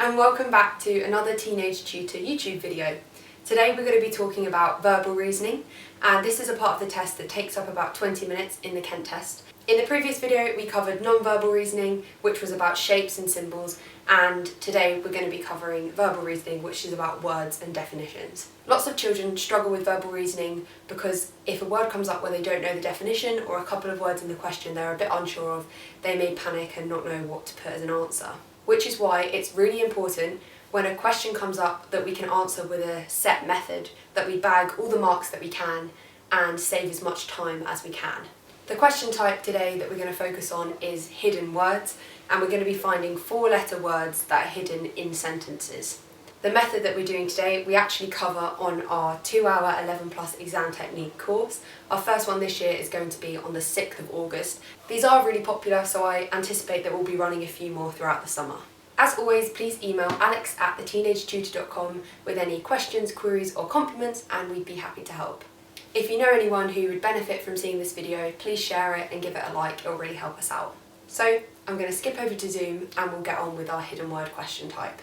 and welcome back to another Teenage Tutor YouTube video. Today we're going to be talking about verbal reasoning, and this is a part of the test that takes up about 20 minutes in the Kent test. In the previous video we covered non-verbal reasoning, which was about shapes and symbols, and today we're going to be covering verbal reasoning, which is about words and definitions. Lots of children struggle with verbal reasoning because if a word comes up where they don't know the definition, or a couple of words in the question they're a bit unsure of, they may panic and not know what to put as an answer. Which is why it's really important when a question comes up that we can answer with a set method, that we bag all the marks that we can and save as much time as we can. The question type today that we're going to focus on is hidden words, and we're going to be finding 4-letter words that are hidden in sentences. The method that we're doing today we actually cover on our 2-hour 11+ exam technique course. Our first one this year is going to be on the 6th of August. These are really popular, so I anticipate that we'll be running a few more throughout the summer. As always, please email alex@theteenagetutor.com with any questions, queries or compliments, and we'd be happy to help. If you know anyone who would benefit from seeing this video, please share it and give it a like, it'll really help us out. So I'm going to skip over to Zoom and we'll get on with our hidden word question type.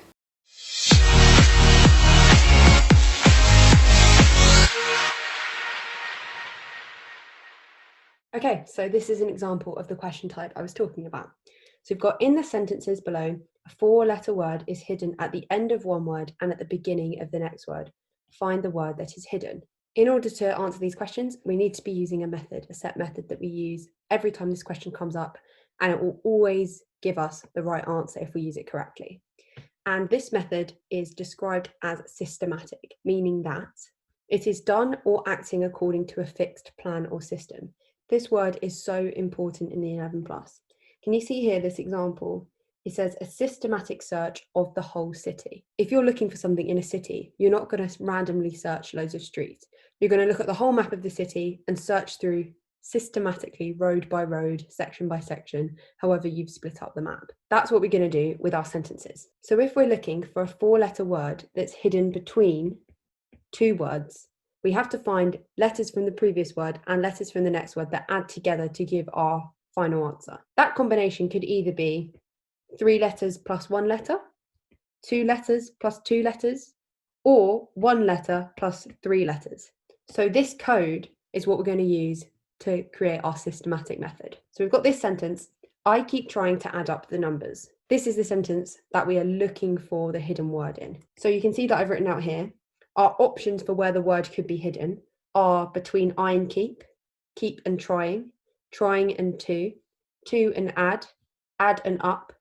Okay, so this is an example of the question type I was talking about. So we've got in the sentences below, a 4-letter word is hidden at the end of one word and at the beginning of the next word. Find the word that is hidden. In order to answer these questions, we need to be using a method, a set method that we use every time this question comes up, and it will always give us the right answer if we use it correctly. And this method is described as systematic, meaning that it is done or acting according to a fixed plan or system. This word is so important in the 11+. Can you see here this example? It says a systematic search of the whole city. If you're looking for something in a city, you're not going to randomly search loads of streets. You're going to look at the whole map of the city and search through systematically, road by road, section by section, however you've split up the map. That's what we're going to do with our sentences. So if we're looking for a 4-letter word that's hidden between 2 words, we have to find letters from the previous word and letters from the next word that add together to give our final answer. That combination could either be 3 letters plus 1 letter, 2 letters plus 2 letters, or 1 letter plus 3 letters. So this code is what we're going to use to create our systematic method. So we've got this sentence, I keep trying to add up the numbers. This is the sentence that we are looking for the hidden word in. So you can see that I've written out here, our options for where the word could be hidden are between I and keep and trying and to and add and up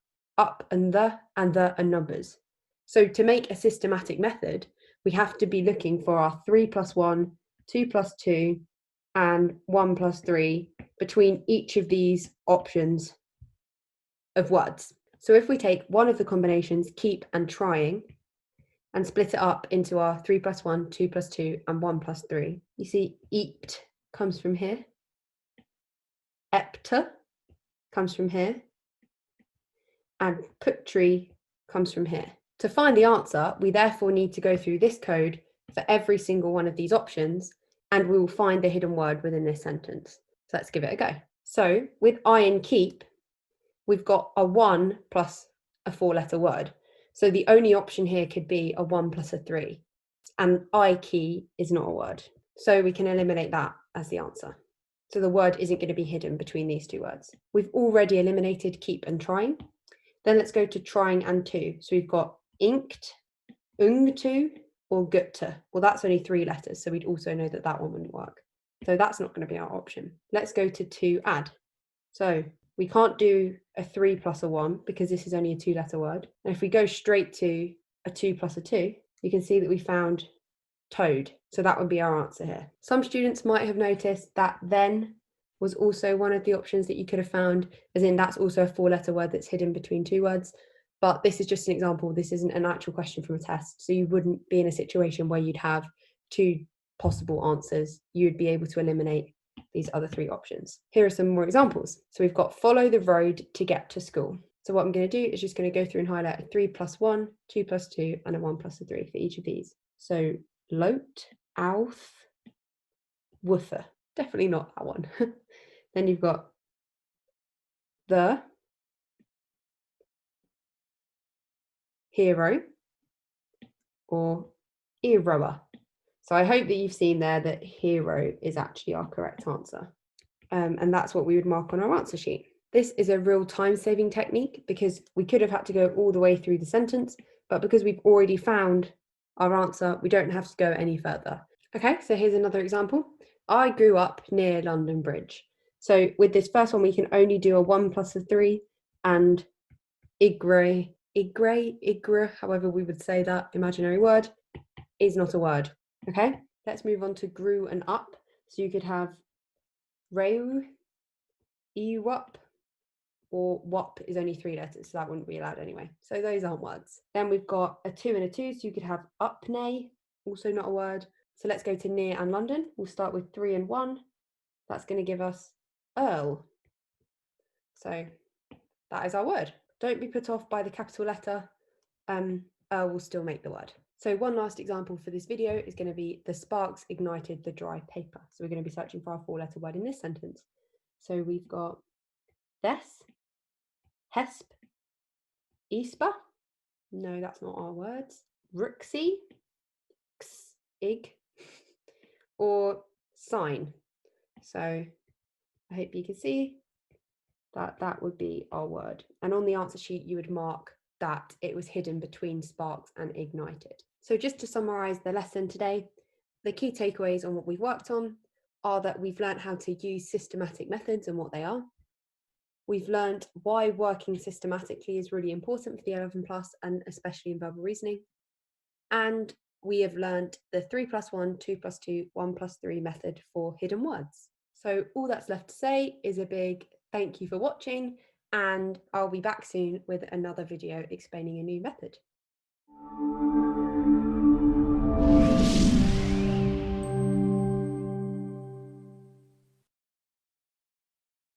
and the and numbers. So to make a systematic method, we have to be looking for our 3 plus 1, 2 plus 2, and 1 plus 3 between each of these options of words. So if we take one of the combinations, keep and trying, and split it up into our 3 plus 1, 2 plus 2, and 1 plus 3. You see, ept comes from here. Epta comes from here. And putri comes from here. To find the answer, we therefore need to go through this code for every single one of these options, and we will find the hidden word within this sentence. So let's give it a go. So with I and keep, we've got a 1 plus a 4-letter word. So the only option here could be a 1 plus a 3, and I key is not a word. So we can eliminate that as the answer. So the word isn't going to be hidden between these 2 words. We've already eliminated keep and trying. Then let's go to trying and to. So we've got inked, ungtu, or gutta. Well, that's only 3 letters, so we'd also know that that one wouldn't work. So that's not going to be our option. Let's go to add. So we can't do a 3 plus a 1 because this is only a 2-letter word. And if we go straight to a 2 plus a 2, you can see that we found toad. So that would be our answer here. Some students might have noticed that then was also one of the options that you could have found, as in that's also a 4-letter word that's hidden between 2 words. But this is just an example. This isn't an actual question from a test. So you wouldn't be in a situation where you'd have 2 possible answers. You would be able to eliminate these other 3 options. Here are some more examples. So we've got follow the road to get to school. So what I'm going to do is just going to go through and highlight a 3 plus 1, 2 plus 2, and a 1 plus a 3 for each of these. So loat, outh, woofer. Definitely not that one. Then you've got the, hero or heroa. So I hope that you've seen there that hero is actually our correct answer. And that's what we would mark on our answer sheet. This is a real time-saving technique because we could have had to go all the way through the sentence, but because we've already found our answer, we don't have to go any further. Okay, so here's another example. I grew up near London Bridge. So with this first one, we can only do a 1 plus a 3 and igre, however we would say that imaginary word, is not a word. Okay, let's move on to grew and up. So you could have reu, ewup, or wop is only 3 letters, so that wouldn't be allowed anyway. So those aren't words. Then we've got a 2 and a 2, so you could have upney, also not a word. So let's go to near and London. We'll start with 3 and 1. That's going to give us earl. So that is our word. Don't be put off by the capital letter. Earl will still make the word. So one last example for this video is going to be the sparks ignited the dry paper. So we're going to be searching for our 4-letter word in this sentence. So we've got des, hesp, ispa. No, that's not our words. Rooksy, ig, or sign. So I hope you can see that that would be our word. And on the answer sheet, you would mark that it was hidden between sparks and ignited. So just to summarize the lesson today, the key takeaways on what we've worked on are that we've learned how to use systematic methods and what they are. We've learned why working systematically is really important for the 11 plus and especially in verbal reasoning. And we have learned the 3 plus 1, 2 plus 2, 1 plus 3 method for hidden words. So all that's left to say is a big thank you for watching, and I'll be back soon with another video explaining a new method.